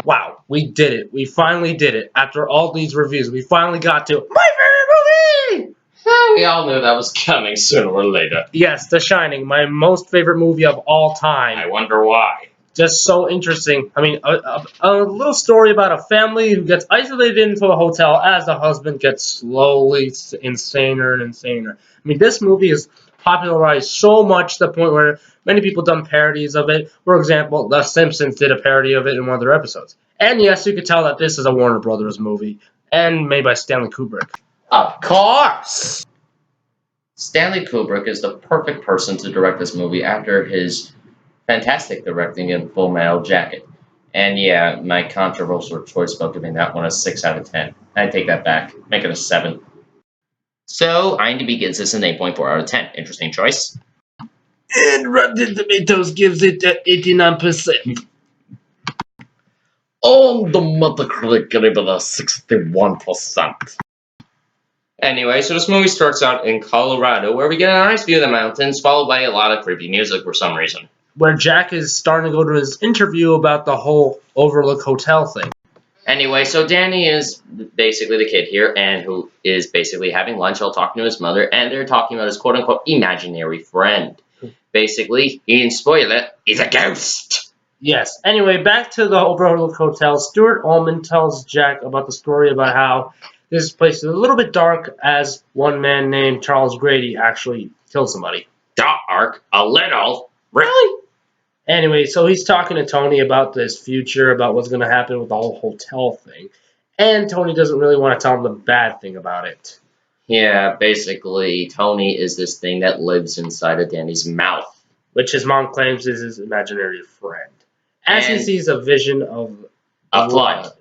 Wow, we did it. We finally did it. After all these reviews, we finally got to my favorite movie! We all knew that was coming sooner or later. Yes, The Shining, my most favorite movie of all time. I wonder why. Just so interesting. I mean, a little story about a family who gets isolated into a hotel as the husband gets slowly insaner and insaner. I mean, this movie is popularized so much to the point where many people done parodies of it. For example, The Simpsons did a parody of it in one of their episodes. And yes, you could tell that this is a Warner Brothers movie and made by Stanley Kubrick. Of course! Stanley Kubrick is the perfect person to direct this movie after his fantastic directing in Full Metal Jacket. And yeah, my controversial choice about giving that one a 6 out of 10. I take that back. Make it a 7. So, IMDb gives this an 8.4 out of 10. Interesting choice. And Rotten Tomatoes gives it 89%. On the Metacritic, give it a 61%. Anyway, so this movie starts out in Colorado, where we get a nice view of the mountains, followed by a lot of creepy music for some reason. Where Jack is starting to go to his interview about the whole Overlook Hotel thing. Anyway, so Danny is basically the kid here, and who is basically having lunch while talking to his mother, and they're talking about his quote-unquote imaginary friend. Basically, he didn't spoil it, he's a ghost! Yes. Anyway, back to the Overlook Hotel. Stuart Ullman tells Jack about the story about how this place is a little bit dark, as one man named Charles Grady actually killed somebody. Dark? A little? Really? Anyway, so he's talking to Tony about this future, about what's going to happen with the whole hotel thing. And Tony doesn't really want to tell him the bad thing about it. Yeah, basically, Tony is this thing that lives inside of Danny's mouth. Which his mom claims is his imaginary friend. As he sees a vision of blood.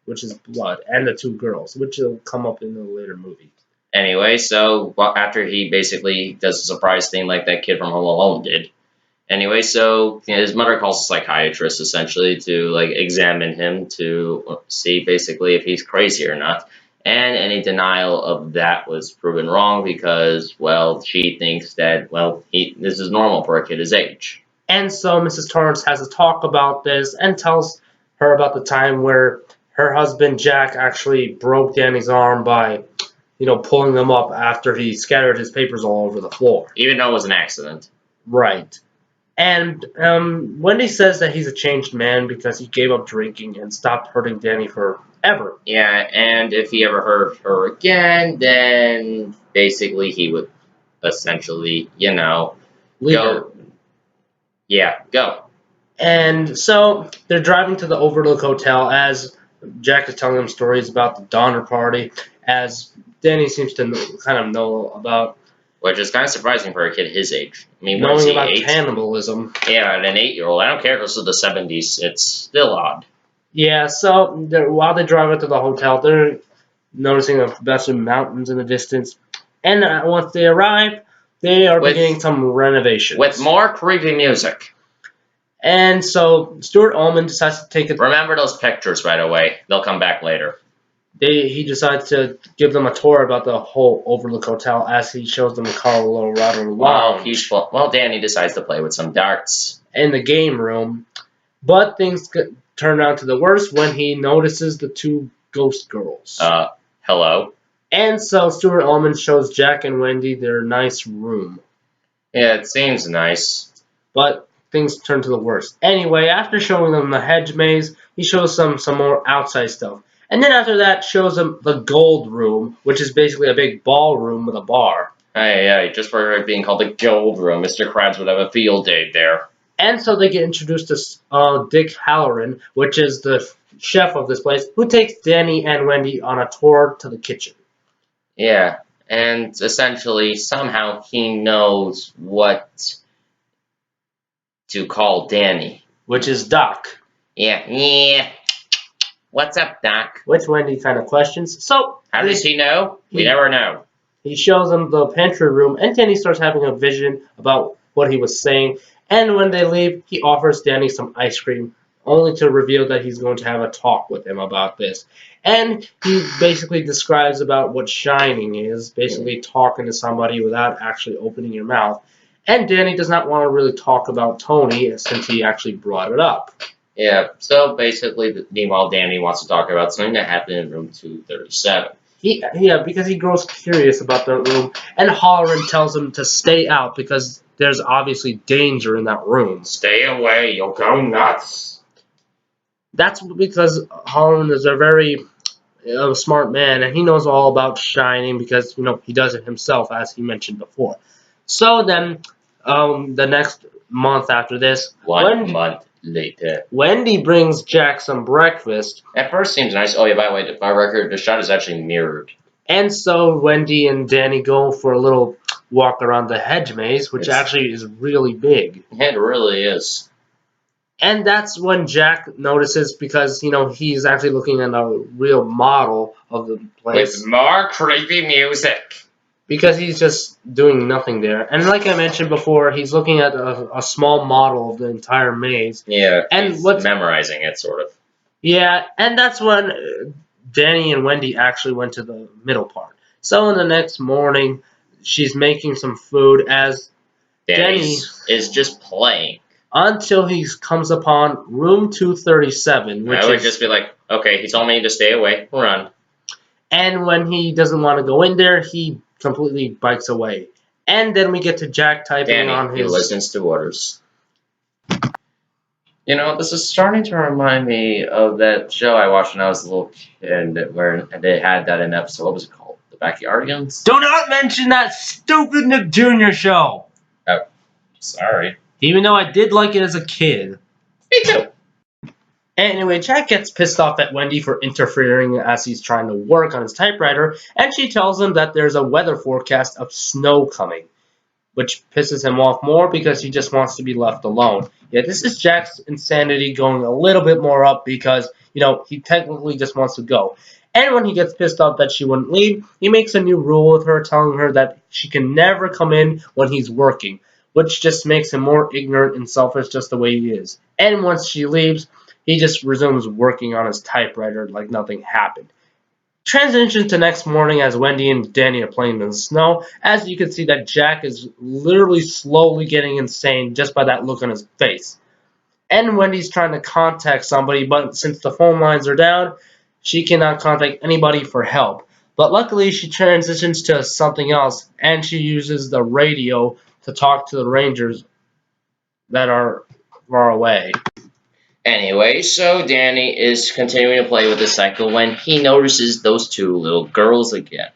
Which is blood, and the 2 girls, which will come up in the later movie. Anyway, so after he basically does a surprise thing like that kid from Home Alone did. Anyway, so his mother calls a psychiatrist essentially to examine him to see basically if he's crazy or not. And any denial of that was proven wrong because, well, she thinks that, well, this is normal for a kid his age. And so Mrs. Torrance has a talk about this and tells her about the time where her husband Jack actually broke Danny's arm by, pulling them up after he scattered his papers all over the floor. Even though it was an accident. Right. And Wendy says that he's a changed man because he gave up drinking and stopped hurting Danny forever. Yeah, and if he ever hurt her again, then basically he would essentially, leave go. her. Yeah, go. And so they're driving to the Overlook Hotel as Jack is telling them stories about the Donner Party, as Danny seems to know about. Which is kind of surprising for a kid his age. I mean, knowing about cannibalism. Yeah, and an 8-year-old. I don't care if this is the 70s. It's still odd. Yeah, so while they drive up to the hotel, they're noticing a bunch of mountains in the distance. And once they arrive, they are beginning some renovations. With more creepy music. And so Stuart Ullman decides to take it. Remember those pictures right away. They'll come back later. He decides to give them a tour about the whole Overlook Hotel as he shows them the Colorado Lounge. Well, Danny decides to play with some darts. In the game room. But things turn out to the worst when he notices the 2 ghost girls. Hello? And so Stuart Ullman shows Jack and Wendy their nice room. Yeah, it seems nice. But things turn to the worst. Anyway, after showing them the hedge maze, he shows them some more outside stuff. And then after that, shows them the gold room, which is basically a big ballroom with a bar. Hey, just for it being called the gold room, Mr. Krabs would have a field day there. And so they get introduced to Dick Halloran, which is the chef of this place, who takes Danny and Wendy on a tour to the kitchen. Yeah, and essentially, somehow he knows what to call Danny. Which is Doc. Yeah. What's up, Doc? Which Wendy kind of questions. So how does he know? We never know. He shows them the pantry room, and Danny starts having a vision about what he was saying. And when they leave, he offers Danny some ice cream, only to reveal that he's going to have a talk with him about this. And he basically describes about what shining is, basically talking to somebody without actually opening your mouth. And Danny does not want to really talk about Tony since he actually brought it up. Yeah, so basically, meanwhile, Danny wants to talk about something that happened in room 237. Because he grows curious about the room, and Halloran tells him to stay out because there's obviously danger in that room. Stay away, you'll go nuts. That's because Halloran is a very smart man, and he knows all about shining because he does it himself, as he mentioned before. So then, the next month after this, One month later, Wendy brings Jack some breakfast. At first seems nice. Oh yeah, by the way, by record, the shot is actually mirrored. And so Wendy and Danny go for a little walk around the hedge maze, which actually is really big. It really is. And that's when Jack notices, because he's actually looking at a real model of the place. With more creepy music. Because he's just doing nothing there. And like I mentioned before, he's looking at a small model of the entire maze. Yeah, and he's memorizing it, sort of. Yeah, and that's when Danny and Wendy actually went to the middle part. So in the next morning, she's making some food as Danny is just playing. Until he comes upon room 237, which I would just be like, okay, he told me to stay away, run. And when he doesn't want to go in there, he completely bikes away. And then we get to Jack typing on his... He listens to orders. This is starting to remind me of that show I watched when I was a little kid, where they had that in episode. What was it called? The Backyardigans? Do not mention that stupid Nick Jr. show! Oh, sorry. Even though I did like it as a kid. Me too. Anyway, Jack gets pissed off at Wendy for interfering as he's trying to work on his typewriter, and she tells him that there's a weather forecast of snow coming, which pisses him off more because he just wants to be left alone. Yeah, this is Jack's insanity going a little bit more up because, he technically just wants to go. And when he gets pissed off that she wouldn't leave, he makes a new rule with her, telling her that she can never come in when he's working, which just makes him more ignorant and selfish just the way he is. And once she leaves, he just resumes working on his typewriter like nothing happened. Transition to next morning as Wendy and Danny are playing in the snow. As you can see that Jack is literally slowly getting insane just by that look on his face. And Wendy's trying to contact somebody, but since the phone lines are down, she cannot contact anybody for help. But luckily she transitions to something else, and she uses the radio to talk to the Rangers that are far away. Anyway, so Danny is continuing to play with the cycle when he notices those two little girls again.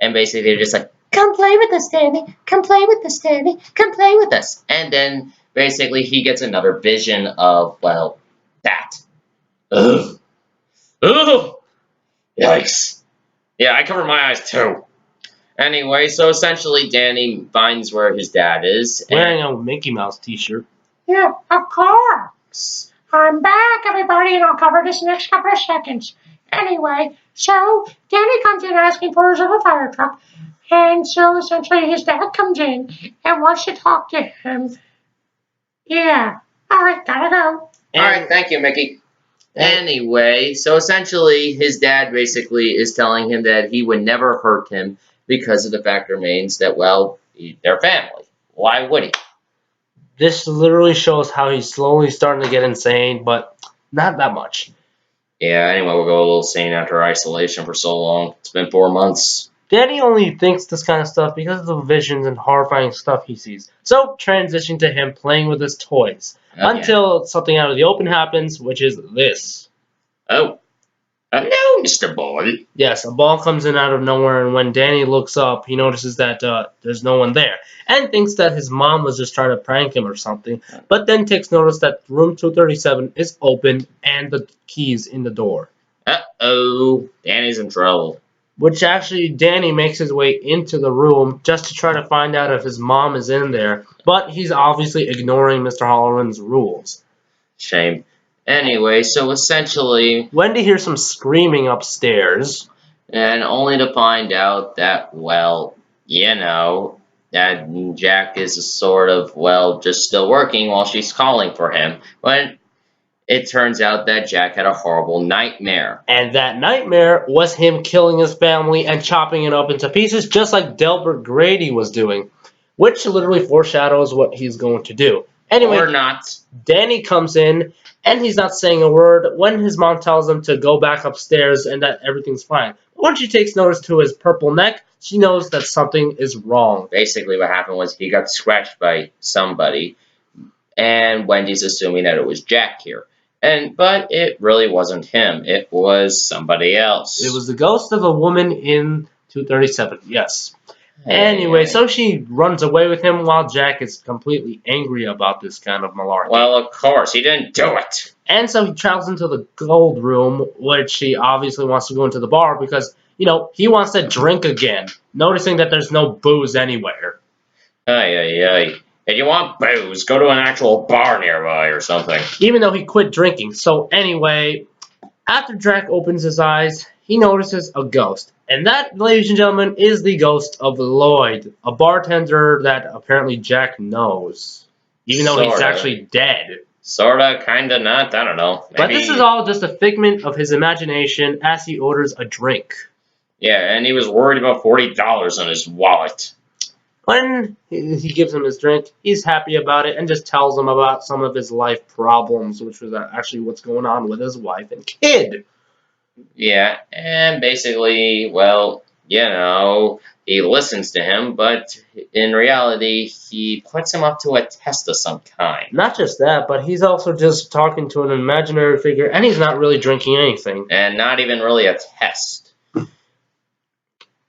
And basically they're just like, come play with us, Danny. Come play with us, Danny. Come play with us. And then basically he gets another vision of, well, that. Ugh. Ugh. Yikes. Yeah, I covered my eyes too. Anyway, so essentially Danny finds where his dad is. Wearing a Mickey Mouse t-shirt. Yeah, of course. I'm back, everybody, and I'll cover this next couple of seconds. Anyway, so Danny comes in asking for his little fire truck, and so essentially his dad comes in and wants to talk to him. Yeah. All right, gotta go. All right, thank you, Mickey. Anyway, so essentially his dad basically is telling him that he would never hurt him because of the fact remains that, well, they're family. Why would he? This literally shows how he's slowly starting to get insane, but not that much. Yeah, anyway, we'll go a little sane after isolation for so long. It's been 4 months. Danny only thinks this kind of stuff because of the visions and horrifying stuff he sees. So, transition to him playing with his toys. Until something out of the open happens, which is this. Oh. Hello, Mr. Boy. Yes, a ball comes in out of nowhere, and when Danny looks up, he notices that there's no one there, and thinks that his mom was just trying to prank him or something, but then takes notice that room 237 is open and the key's in the door. Uh-oh, Danny's in trouble. Which actually, Danny makes his way into the room just to try to find out if his mom is in there, but he's obviously ignoring Mr. Halloran's rules. Shame. Anyway, so essentially... Wendy hears some screaming upstairs. And only to find out that, well, that Jack is sort of, well, just still working while she's calling for him. When it turns out that Jack had a horrible nightmare. And that nightmare was him killing his family and chopping it up into pieces, just like Delbert Grady was doing. Which literally foreshadows what he's going to do. Anyway, or not. Danny comes in, and he's not saying a word when his mom tells him to go back upstairs and that everything's fine. When she takes notice to his purple neck, she knows that something is wrong. Basically, what happened was he got scratched by somebody, and Wendy's assuming that it was Jack here. But it really wasn't him. It was somebody else. It was the ghost of a woman in 237, yes. Anyway, so she runs away with him while Jack is completely angry about this kind of malarkey. Well, of course, he didn't do it. And so he travels into the gold room, which he obviously wants to go into the bar because, he wants to drink again, noticing that there's no booze anywhere. Ay. If you want booze, go to an actual bar nearby or something. Even though he quit drinking. So anyway, after Jack opens his eyes, he notices a ghost. And that, ladies and gentlemen, is the ghost of Lloyd, a bartender that apparently Jack knows. Even though he's actually dead. Sorta, kinda, not, I don't know. Maybe. But this is all just a figment of his imagination as he orders a drink. Yeah, and he was worried about $40 in his wallet. When he gives him his drink, he's happy about it and just tells him about some of his life problems, which was actually what's going on with his wife and kid. Yeah, and basically, well, he listens to him, but in reality, he puts him up to a test of some kind. Not just that, but he's also just talking to an imaginary figure, and he's not really drinking anything. And not even really a test.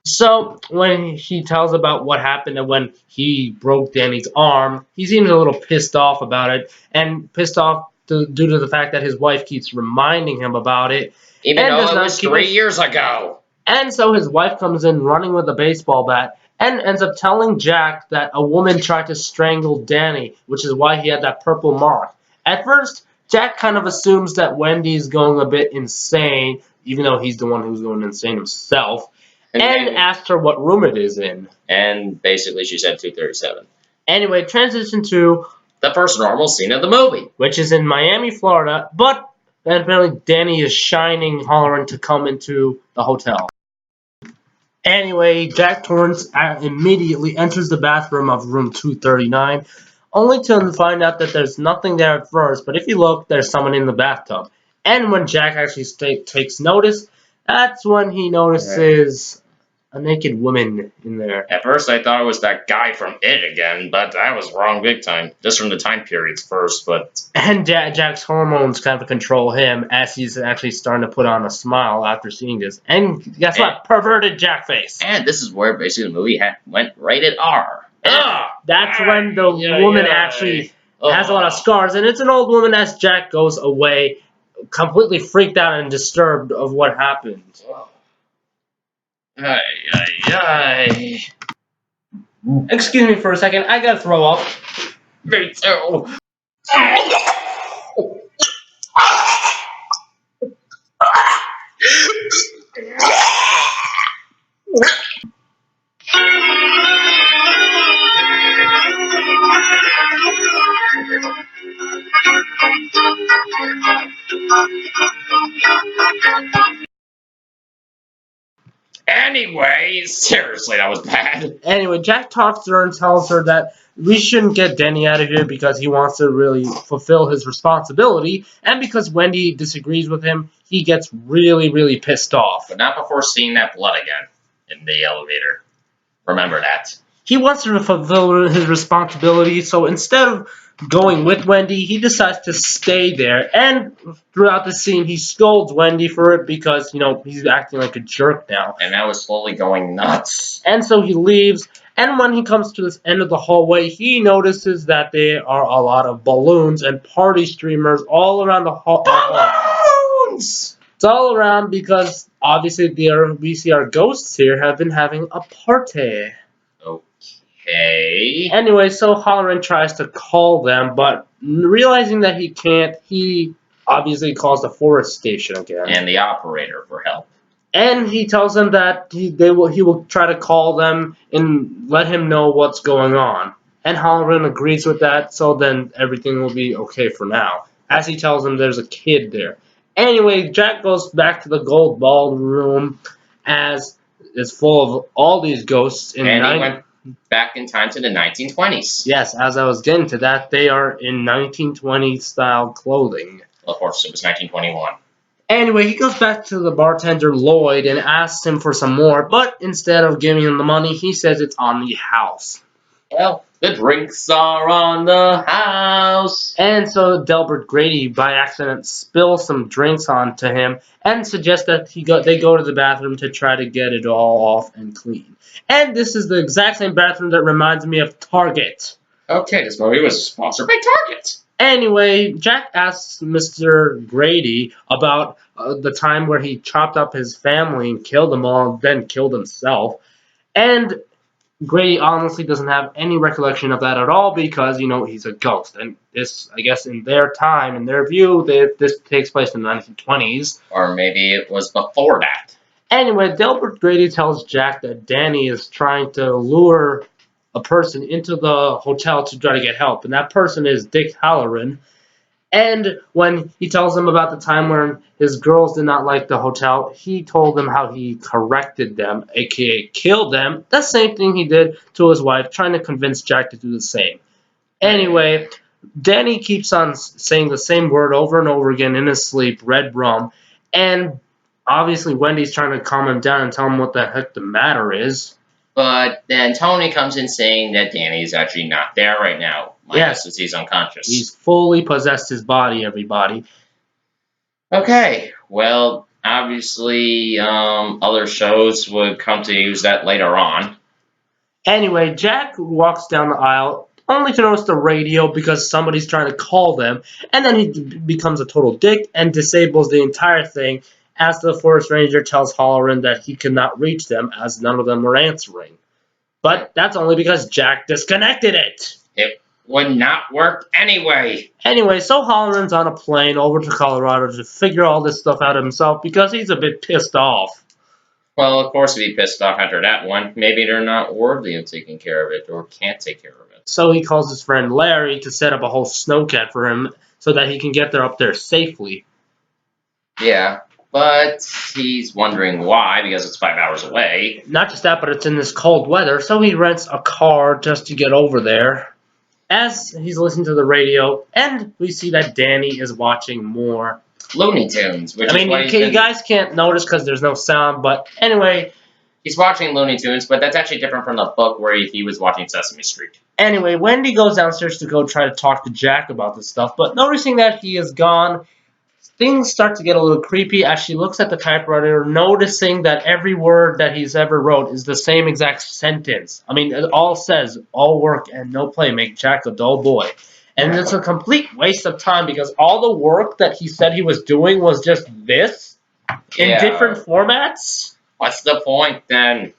So, when he tells about what happened and when he broke Danny's arm, he seems a little pissed off about it, and pissed off due to the fact that his wife keeps reminding him about it. Even though it was 3 years ago. And so his wife comes in running with a baseball bat and ends up telling Jack that a woman tried to strangle Danny, which is why he had that purple mark. At first, Jack kind of assumes that Wendy's going a bit insane, even though he's the one who's going insane himself, and asks her what room it is in. And basically she said 237. Anyway, transition to the first normal scene of the movie, which is in Miami, Florida, but apparently Danny is shining, hollering to come into the hotel. Anyway, Jack Torrance immediately enters the bathroom of room 239, only to find out that there's nothing there at first, but if you look, there's someone in the bathtub. And when Jack actually takes notice, that's when he notices a naked woman in there. At first I thought it was that guy from It again, but I was wrong big time. Just from the time periods first, but... And Jack's hormones kind of control him as he's actually starting to put on a smile after seeing this. And guess what? Perverted Jack face. And this is where basically the movie went rated R. That's when the woman actually has a lot of scars. And it's an old woman as Jack goes away, completely freaked out and disturbed of what happened. Excuse me for a second, I gotta throw up. Me too. Anyway, seriously, that was bad. Anyway, Jack talks to her and tells her that we shouldn't get Danny out of here because he wants to really fulfill his responsibility, and because Wendy disagrees with him, he gets really, really pissed off. But not before seeing that blood again in the elevator. Remember that. He wants to fulfill his responsibility, so instead of going with Wendy, he decides to stay there. And throughout the scene, he scolds Wendy for it because, he's acting like a jerk now. And that was slowly going nuts. And so he leaves. And when he comes to this end of the hallway, he notices that there are a lot of balloons and party streamers all around the hall. Balloons! It's all around because, obviously, we see our ghosts here have been having a party. Okay. Anyway, so Halloran tries to call them, but realizing that he can't, he obviously calls the forest station again. And the operator for help. And he tells them that he will try to call them and let him know what's going on. And Halloran agrees with that, so then everything will be okay for now. As he tells them there's a kid there. Anyway, Jack goes back to the gold ballroom as it's full of all these ghosts. back in time to the 1920s. Yes, as I was getting to that, they are in 1920s style clothing. Of course, it was 1921. Anyway, he goes back to the bartender Lloyd and asks him for some more, but instead of giving him the money, he says it's on the house. Well, the drinks are on the house. And so Delbert Grady, by accident, spills some drinks onto him and suggests that they go to the bathroom to try to get it all off and clean. And this is the exact same bathroom that reminds me of Target. Okay, this movie was sponsored by Target. Anyway, Jack asks Mr. Grady about the time where he chopped up his family and killed them all, then killed himself. And Grady honestly doesn't have any recollection of that at all because, he's a ghost. And this, I guess, in their time, in their view, this takes place in the 1920s. Or maybe it was before that. Anyway, Delbert Grady tells Jack that Danny is trying to lure a person into the hotel to try to get help. And that person is Dick Halloran. And when he tells them about the time when his girls did not like the hotel, he told them how he corrected them, aka killed them. The same thing he did to his wife, trying to convince Jack to do the same. Anyway, Danny keeps on saying the same word over and over again in his sleep, red rum. And obviously Wendy's trying to calm him down and tell him what the heck the matter is. But then Tony comes in saying that Danny's actually not there right now. Yes. Since he's unconscious. He's fully possessed his body, everybody. Okay, well, obviously, other shows would come to use that later on. Anyway, Jack walks down the aisle, only to notice the radio because somebody's trying to call them, and then he becomes a total dick and disables the entire thing as the forest ranger tells Halloran that he could not reach them as none of them were answering. But that's only because Jack disconnected it. It would not work anyway. Anyway, so Halloran's on a plane over to Colorado to figure all this stuff out himself because he's a bit pissed off. Well, of course he'd be pissed off after that one. Maybe they're not worthy of taking care of it or can't take care of it. So he calls his friend Larry to set up a whole snowcat for him so that he can get up there safely. Yeah, but he's wondering why, because it's 5 hours away. Not just that, but it's in this cold weather, so he rents a car just to get over there. As he's listening to the radio, and we see that Danny is watching more Looney Tunes, which is what you guys can't notice because there's no sound, but anyway. He's watching Looney Tunes, but that's actually different from the book where he was watching Sesame Street. Anyway, Wendy goes downstairs to go try to talk to Jack about this stuff, but noticing that he is gone, things start to get a little creepy as she looks at the typewriter, noticing that every word that he's ever wrote is the same exact sentence. I mean, it all says, all work and no play make Jack a dull boy. And it's a complete waste of time because all the work that he said he was doing was just this in different formats. What's the point then?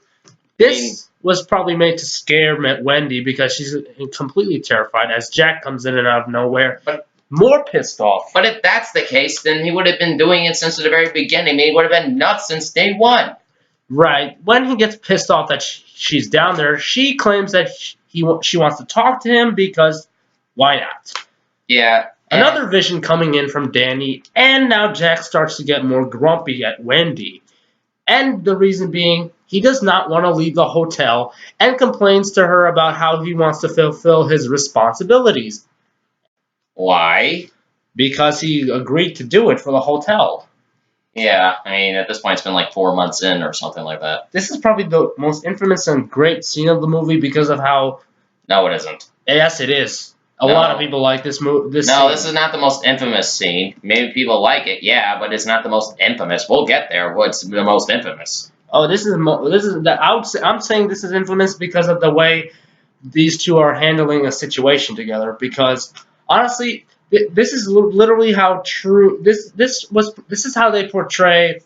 This was probably made to scare Wendy because she's completely terrified as Jack comes in and out of nowhere. But more pissed off. But if that's the case, then he would have been doing it since the very beginning. He would have been nuts since day one. Right. When he gets pissed off that she's down there, she claims that she wants to talk to him because why not? Yeah. Another vision coming in from Danny, and now Jack starts to get more grumpy at Wendy. And the reason being, he does not want to leave the hotel and complains to her about how he wants to fulfill his responsibilities. Why? Because he agreed to do it for the hotel. Yeah, I mean, at this point, it's been like 4 months in or something like that. This is probably the most infamous and great scene of the movie because of how... No, it isn't. Yes, it is. A lot of people like this movie. This is not the most infamous scene. Maybe people like it, yeah, but it's not the most infamous. We'll get there. What's the most infamous? Oh, I'm saying this is infamous because of the way these two are handling a situation together. Because honestly, this is literally how true this is how they portray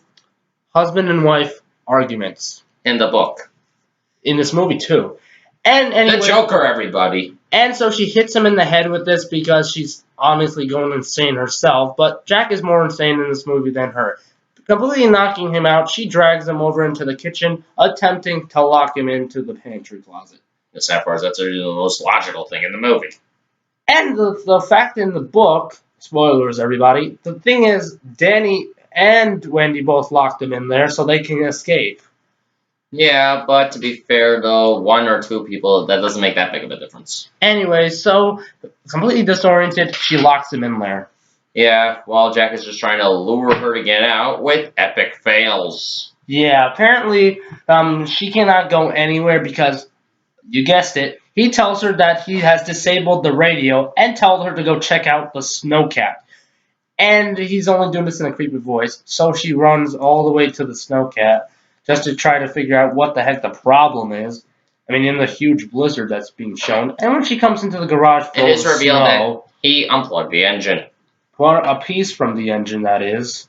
husband and wife arguments in the book, in this movie too. And anyway, the Joker, everybody. And so she hits him in the head with this because she's obviously going insane herself. But Jack is more insane in this movie than her. Completely knocking him out, she drags him over into the kitchen, attempting to lock him into the pantry closet. The sad part is that's the most logical thing in the movie. And the fact in the book, spoilers everybody, the thing is Danny and Wendy both locked him in there so they can escape. Yeah, but to be fair though, 1 or 2 people, that doesn't make that big of a difference. Anyway, so completely disoriented, she locks him in there. Yeah, while Jack is just trying to lure her to get out with epic fails. Yeah, apparently she cannot go anywhere because, you guessed it, he tells her that he has disabled the radio and told her to go check out the snowcat. And he's only doing this in a creepy voice, so she runs all the way to the snowcat just to try to figure out what the heck the problem is. I mean, in the huge blizzard that's being shown. And when she comes into the garage It full is of revealed snow, that he unplugged the engine. well, a piece from the engine, that is,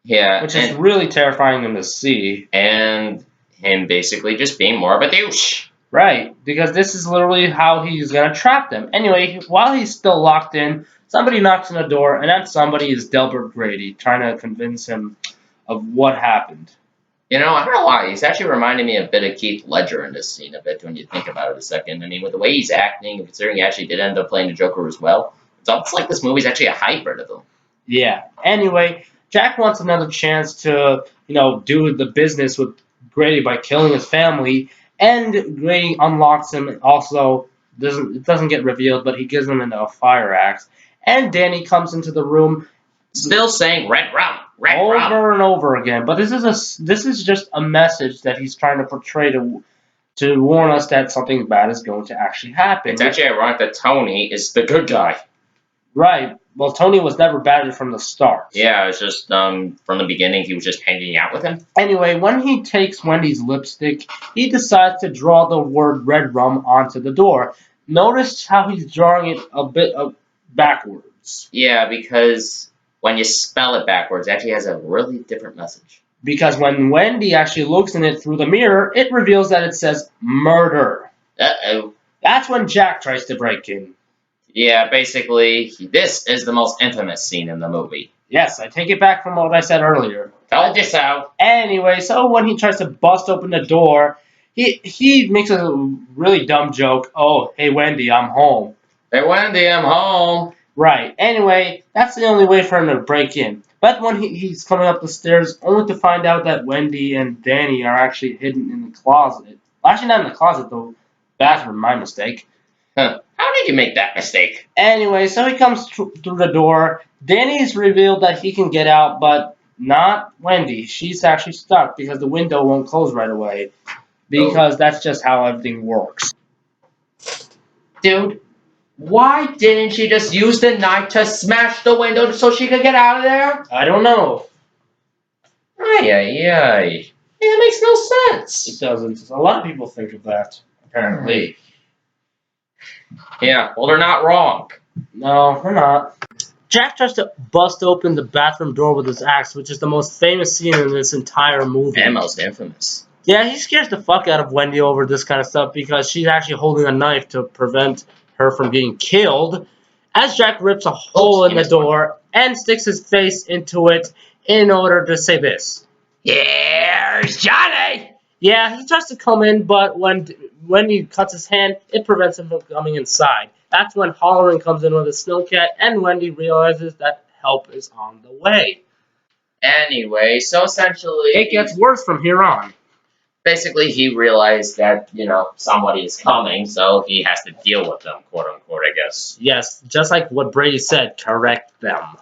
Yeah, which is really terrifying him to see. and him basically just being more of a douche. Right, because this is literally how he's going to trap them. Anyway, while he's still locked in, somebody knocks on the door, and that somebody is Delbert Grady, trying to convince him of what happened. You know, I don't know why. He's actually reminding me a bit of Keith Ledger in this scene a bit when you think about it a second. I mean, with the way he's acting, considering he actually did end up playing the Joker as well, it's almost like this movie's actually a hybrid of him. Yeah. Anyway, Jack wants another chance to, do the business with Grady by killing his family, and Grady unlocks him. Also, it doesn't get revealed, but he gives him a fire axe. And Danny comes into the room, Still saying red rum, over and over again. But this is just a message that he's trying to portray to warn us that something bad is going to actually happen. It's actually ironic that Tony is the good guy. Right. Well, Tony was never bad from the start. Yeah, it's just from the beginning he was just hanging out with him. Anyway, when he takes Wendy's lipstick, he decides to draw the word red rum onto the door. Notice how he's drawing it a bit backwards. Yeah, because when you spell it backwards, it actually has a really different message. Because when Wendy actually looks in it through the mirror, it reveals that it says murder. Uh-oh. That's when Jack tries to break in. Yeah, basically, this is the most infamous scene in the movie. Yes, I take it back from what I said earlier. Told you so. Anyway, so when he tries to bust open the door, he makes a really dumb joke. Oh, hey, Wendy, I'm home. Hey, Wendy, I'm home. Right. Anyway, that's the only way for him to break in. But when he's coming up the stairs, only to find out that Wendy and Danny are actually hidden in the closet. Well, actually, not in the closet, though. Bathroom, my mistake. Huh. How did you make that mistake? Anyway, so he comes through the door. Danny's revealed that he can get out, but not Wendy. She's actually stuck because the window won't close right away. Because that's just how everything works. Dude, why didn't she just use the knife to smash the window so she could get out of there? I don't know. Ay. That makes no sense. It doesn't. A lot of people think of that, apparently. Yeah, well, they're not wrong. No, they're not. Jack tries to bust open the bathroom door with his axe, which is the most famous scene in this entire movie. And most infamous. Yeah, he scares the fuck out of Wendy over this kind of stuff because she's actually holding a knife to prevent her from getting killed. As Jack rips a hole in the door and sticks his face into it in order to say this. Here's Johnny! Yeah, he tries to come in, but when he cuts his hand, it prevents him from coming inside. That's when Halloran comes in with a snowcat, and Wendy realizes that help is on the way. Anyway, so essentially... It gets worse from here on. Basically, he realized that, somebody is coming, so he has to deal with them, quote-unquote, I guess. Yes, just like what Brady said, correct them.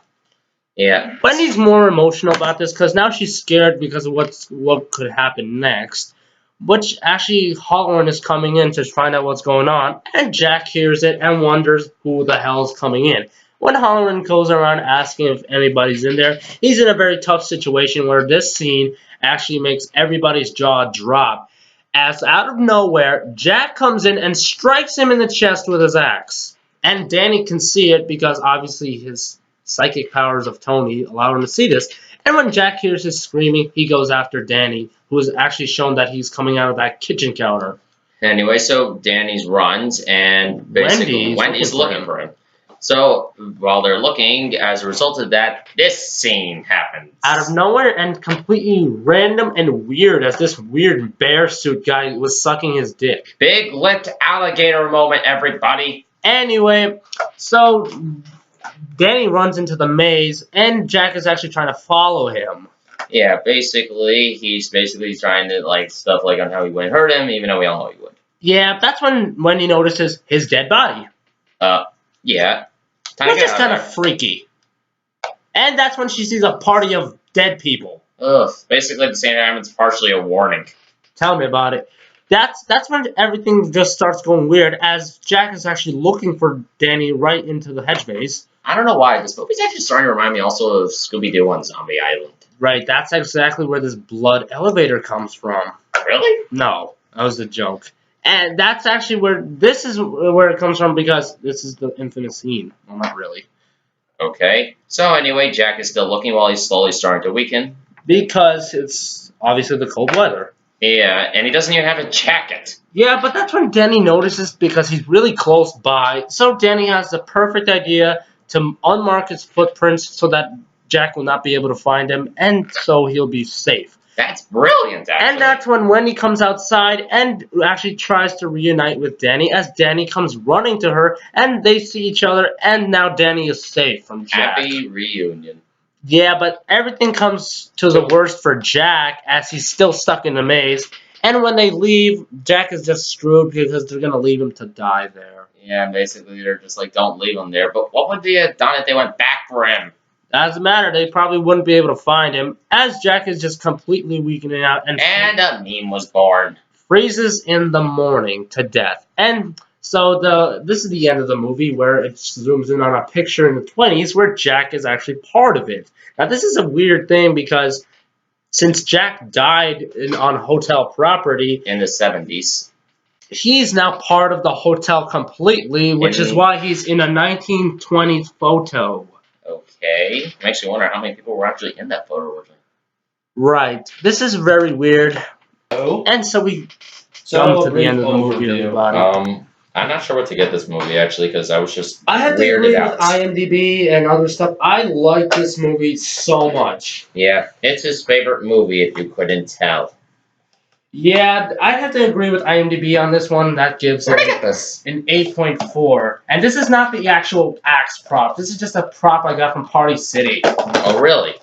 Yeah. Wendy's more emotional about this because now she's scared because of what could happen next. Which actually Halloran is coming in to find out what's going on, and Jack hears it and wonders who the hell is coming in. When Halloran goes around asking if anybody's in there, he's in a very tough situation where this scene actually makes everybody's jaw drop. As out of nowhere, Jack comes in and strikes him in the chest with his axe. And Danny can see it because obviously his psychic powers of Tony allow him to see this. And when Jack hears his screaming, he goes after Danny, who is actually shown that he's coming out of that kitchen counter. Anyway, so Danny's runs, and basically Wendy's looking for him. So while they're looking, as a result of that, this scene happens. Out of nowhere and completely random and weird, as this weird bear suit guy was sucking his dick. Big lipped alligator moment, everybody. Anyway, so Danny runs into the maze, and Jack is actually trying to follow him. Yeah, basically, he's basically trying to, like, stuff like on how he wouldn't hurt him, even though we all know he would. Yeah, that's when he notices his dead body. Yeah. Time Which to is get out kind of of freaky. And that's when she sees a party of dead people. there. Ugh. Basically, at the same time, it's partially a warning. Tell me about it. That's when everything just starts going weird, as Jack is actually looking for Danny right into the hedge maze. I don't know why. This movie's actually starting to remind me also of Scooby-Doo on Zombie Island. Right, that's exactly where this blood elevator comes from. Really? No, that was a joke. And that's actually this is where it comes from, because this is the infamous scene. Well, not really. Okay. So anyway, Jack is still looking while he's slowly starting to weaken. Because it's obviously the cold weather. Yeah, and he doesn't even have a jacket. Yeah, but that's when Danny notices, because he's really close by. So Danny has the perfect idea to unmark his footprints so that Jack will not be able to find him, and so he'll be safe. That's brilliant, actually. And that's when Wendy comes outside and actually tries to reunite with Danny, as Danny comes running to her, and they see each other, and now Danny is safe from Jack. Happy reunion. Yeah, but everything comes to the worst for Jack, as he's still stuck in the maze. And when they leave, Jack is just screwed because they're going to leave him to die there. Yeah, basically they're just like, don't leave him there. But what would they have done if they went back for him? Doesn't matter, they probably wouldn't be able to find him, as Jack is just completely weakening out and a meme was born. freezes in the morning to death. And so this is the end of the movie, where it zooms in on a picture in the 20s where Jack is actually part of it. Now, this is a weird thing, because since Jack died on hotel property, In the 70s. he's now part of the hotel completely, which is why he's in a 1920s photo. Okay. Makes me wonder how many people were actually in that photo originally. Right. This is very weird. Oh. And so we So come a to the end of the movie, brief everybody. I'm not sure what to get this movie, actually, because I was just I have to weirded agree out. with IMDb and other stuff. I like this movie so much. Yeah, it's his favorite movie, if you couldn't tell. Yeah, I have to agree with IMDb on this one. That gives Where'd I it get this? an 8.4. And this is not the actual Axe prop. This is just a prop I got from Party City. Oh, really?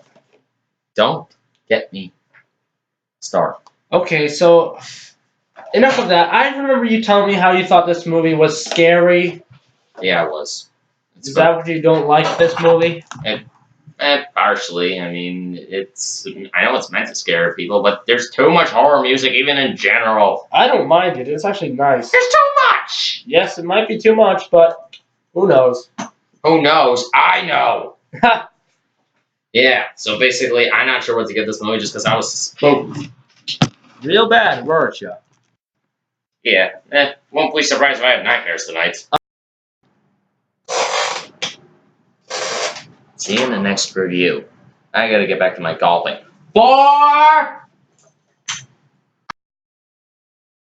Don't get me started. Okay, so enough of that. I remember you telling me how you thought this movie was scary. Yeah, it was. It's Is that what you don't like this movie? Partially. I mean, I know it's meant to scare people, but there's too much horror music, even in general. I don't mind it. It's actually nice. There's too much! Yes, it might be too much, but who knows? Who knows? I know! Yeah, so basically, I'm not sure what to get this movie just because I was spooked. Real bad, weren't you? Yeah, won't be surprised if I have nightmares tonight. See you in the next review. I gotta get back to my golfing. 4